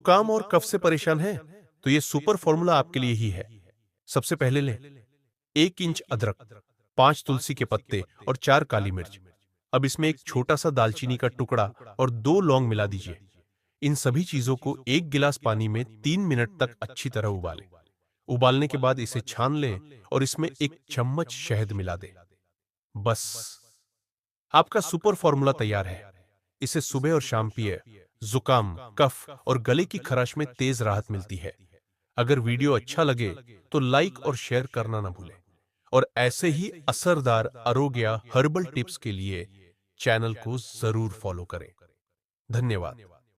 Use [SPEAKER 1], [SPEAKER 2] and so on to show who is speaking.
[SPEAKER 1] जुकाम और कफ से परेशान हैं तो ये सुपर फॉर्मूला आपके लिए ही है। सबसे पहले लें 1 इंच अदरक, 5 तुलसी के पत्ते और 4 काली मिर्च। अब इसमें एक छोटा सा दालचीनी का टुकड़ा और 2 लौंग मिला दीजिए। इन सभी चीजों को 1 गिलास पानी में 3 मिनट तक अच्छी तरह उबालें। उबालने के बाद इसे छान लें और इसमें 1 चम्मच शहद मिला दें। बस, आपका सुपर फॉर्मूला तैयार है। इसे सुबह और शाम पिए। जुकाम, कफ और गले की खराश में तेज राहत मिलती है। अगर वीडियो अच्छा लगे तो लाइक और शेयर करना ना भूलें। और ऐसे ही असरदार आरोग्य हर्बल टिप्स के लिए चैनल को जरूर फॉलो करें। धन्यवाद।